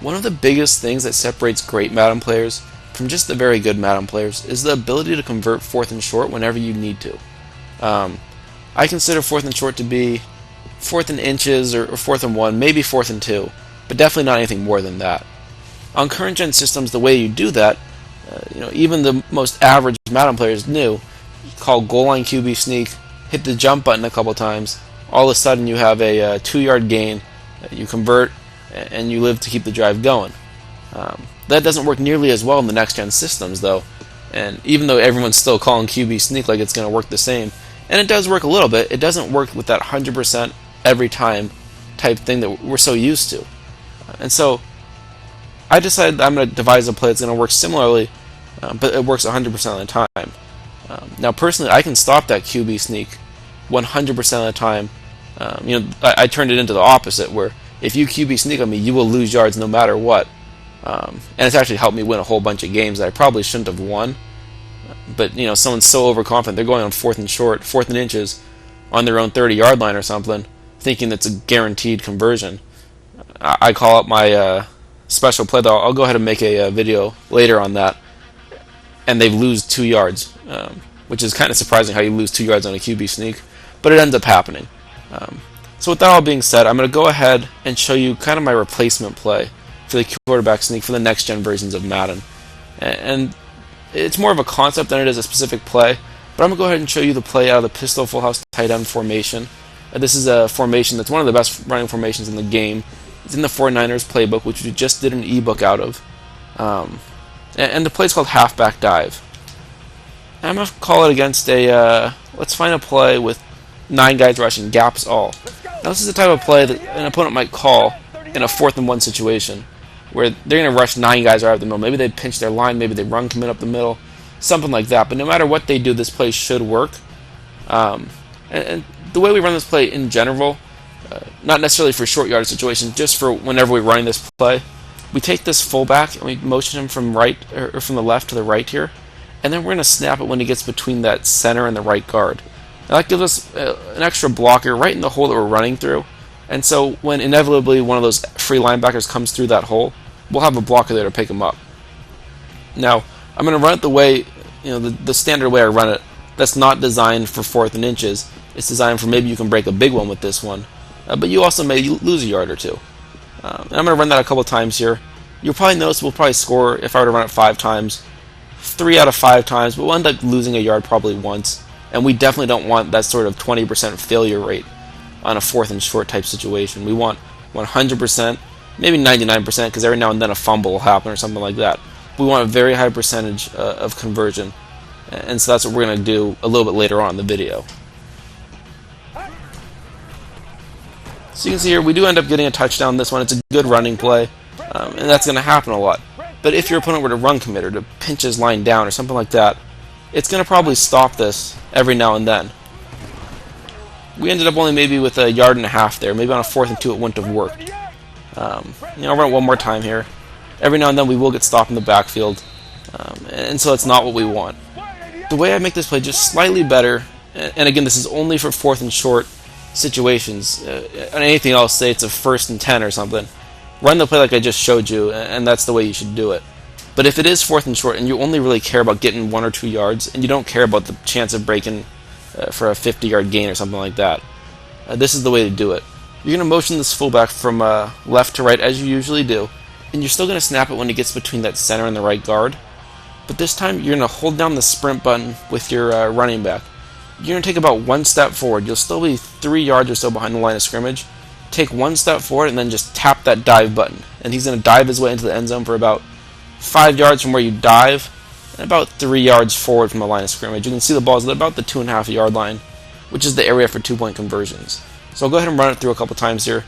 One of the biggest things that separates great Madden players from just the very good Madden players is the ability to convert fourth and short whenever you need to. I consider fourth and short to be fourth and inches or fourth and one, maybe fourth and two, but definitely not anything more than that. On current gen systems, the way you do that, even the most average Madden players knew, call goal line QB sneak, hit the jump button a couple times, all of a sudden you have a 2-yard gain, you convert, and you live to keep the drive going. That doesn't work nearly as well in the next gen systems though, and even though everyone's still calling QB sneak like it's going to work the same, and it does work a little bit, it doesn't work with that 100% every time type thing that we're so used to. And so I decided that I'm going to devise a play that's going to work similarly, but it works 100% of the time. Now personally, I can stop that QB sneak 100% of the time. I turned it into the opposite, where if you QB sneak on me, you will lose yards no matter what. And it's actually helped me win a whole bunch of games that I probably shouldn't have won. But someone's so overconfident, they're going on fourth and short, fourth and inches, on their own 30-yard line or something, thinking that's a guaranteed conversion. I call up my special play, though. I'll go ahead and make a video later on that, and they lose 2 yards, which is kind of surprising how you lose 2 yards on a QB sneak, but it ends up happening. So with that all being said, I'm going to go ahead and show you kind of my replacement play for the quarterback sneak for the next gen versions of Madden. And it's more of a concept than it is a specific play, but I'm going to go ahead and show you the play out of the pistol full house tight end formation. This is a formation that's one of the best running formations in the game. It's in the 49ers playbook, which we just did an ebook out of. And the play is called halfback dive. And I'm going to call it against let's find a play with 9 guys rushing, gaps all. Now this is the type of play that an opponent might call in a 4th and 1 situation, where they're going to rush 9 guys right up the middle. Maybe they pinch their line, maybe they run commit up the middle, something like that. But no matter what they do, this play should work. And the way we run this play in general, not necessarily for short yardage situations, just for whenever we're running this play, we take this fullback and we motion him from right or from the left to the right here, and then we're going to snap it when he gets between that center and the right guard. Now that gives us an extra blocker right in the hole that we're running through, and so when inevitably one of those free linebackers comes through that hole, we'll have a blocker there to pick him up. Now I'm going to run it the way, the standard way I run it. That's not designed for 4th and inches. It's designed for maybe you can break a big one with this one, but you also may lose a yard or two. And I'm going to run that a couple times here. You'll probably notice we'll probably score, if I were to run it 5 times, 3 out of 5 times, but we'll end up losing a yard probably once. And we definitely don't want that sort of 20% failure rate on a 4th and short type situation. We want 100%, maybe 99%, because every now and then a fumble will happen or something like that. We want a very high percentage of conversion, and so that's what we're going to do a little bit later on in the video. So you can see here, we do end up getting a touchdown this one. It's a good running play, and that's going to happen a lot. But if your opponent were to run commit or to pinch his line down or something like that, it's going to probably stop this every now and then. We ended up only maybe with 1.5 yards there. Maybe on a 4th and 2 it wouldn't have worked. I'll run it one more time here. Every now and then we will get stopped in the backfield, and so it's not what we want. The way I make this play just slightly better, and again this is only for 4th and short situations. On anything else, say it's a 1st and 10 or something, run the play like I just showed you, and that's the way you should do it. But if it is 4th and short and you only really care about getting 1 or 2 yards and you don't care about the chance of breaking for a 50-yard gain or something like that, this is the way to do it. You're going to motion this fullback from left to right as you usually do, and you're still going to snap it when he gets between that center and the right guard. But this time you're going to hold down the sprint button with your running back. You're going to take about 1 step forward. You'll still be 3 yards or so behind the line of scrimmage. Take 1 step forward and then just tap that dive button. And he's going to dive his way into the end zone for about 5 yards from where you dive, and about 3 yards forward from the line of scrimmage. You can see the ball's at about the 2.5 yard line, which is the area for 2-point conversions. So I'll go ahead and run it through a couple times here.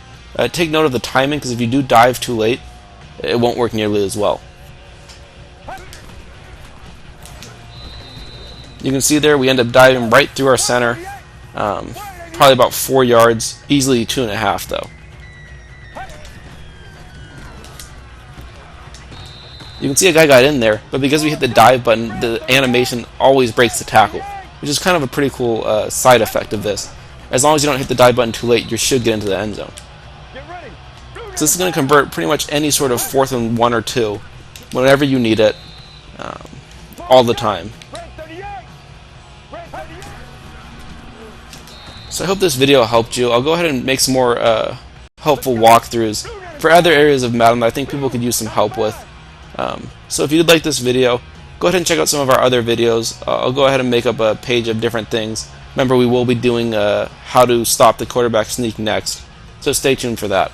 Take note of the timing, because if you do dive too late, it won't work nearly as well. You can see there we end up diving right through our center, probably about 4 yards, easily 2.5 though. You can see a guy got in there, but because we hit the dive button, the animation always breaks the tackle, which is kind of a pretty cool side effect of this. As long as you don't hit the dive button too late, you should get into the end zone. So this is going to convert pretty much any sort of 4th and 1 or 2 whenever you need it, all the time. So I hope this video helped you. I'll go ahead and make some more helpful walkthroughs for other areas of Madden that I think people could use some help with. So if you did like this video, go ahead and check out some of our other videos. I'll go ahead and make up a page of different things. Remember, we will be doing how to stop the quarterback sneak next, so stay tuned for that.